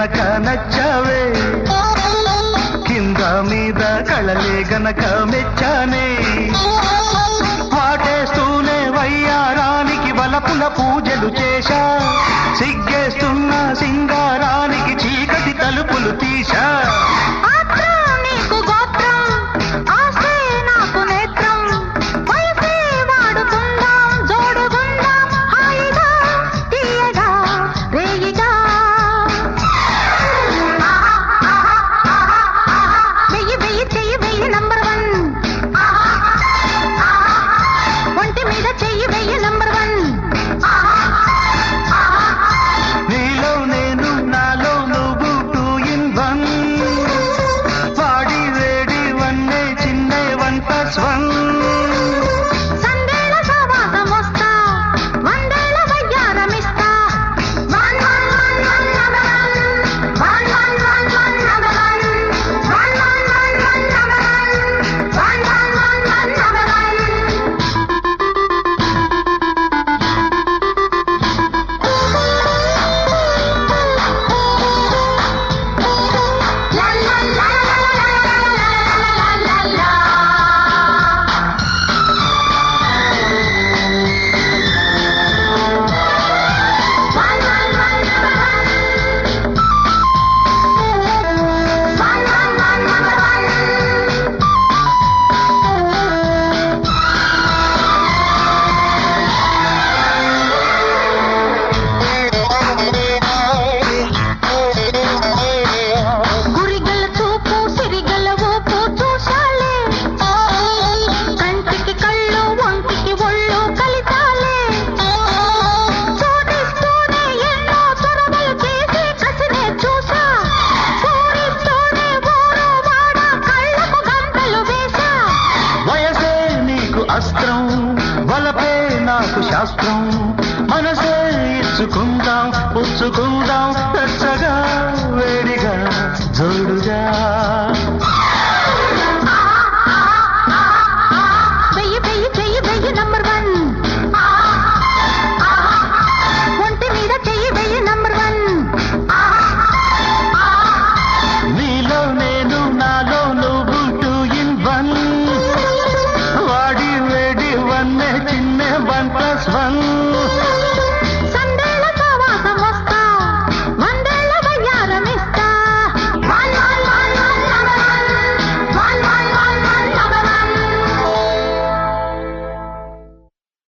గనక నచ్చావే కింద మీద కళలే గనక మెచ్చానే వాటేస్తూనే వయ్యారానికి వలపుల పూజలు చేశా సిగ్గేస్తున్న సింగారానికి చీకటి తలుపులు తీశా అస్త్రం వలపే నాకు శాస్త్రం మనసే ఇచ్చుకుందాం పుచ్చుకుందాం పెచ్చగా వేడిగా జోడుగా నంబర్ వన్ ఒంటి మీద చెయ్యి వెయ్యి నంబర్ వన్ నీలో నేను నాలో నువ్వు 2 in 1 వాడి వేడి వన్నే చిన్నే 1+1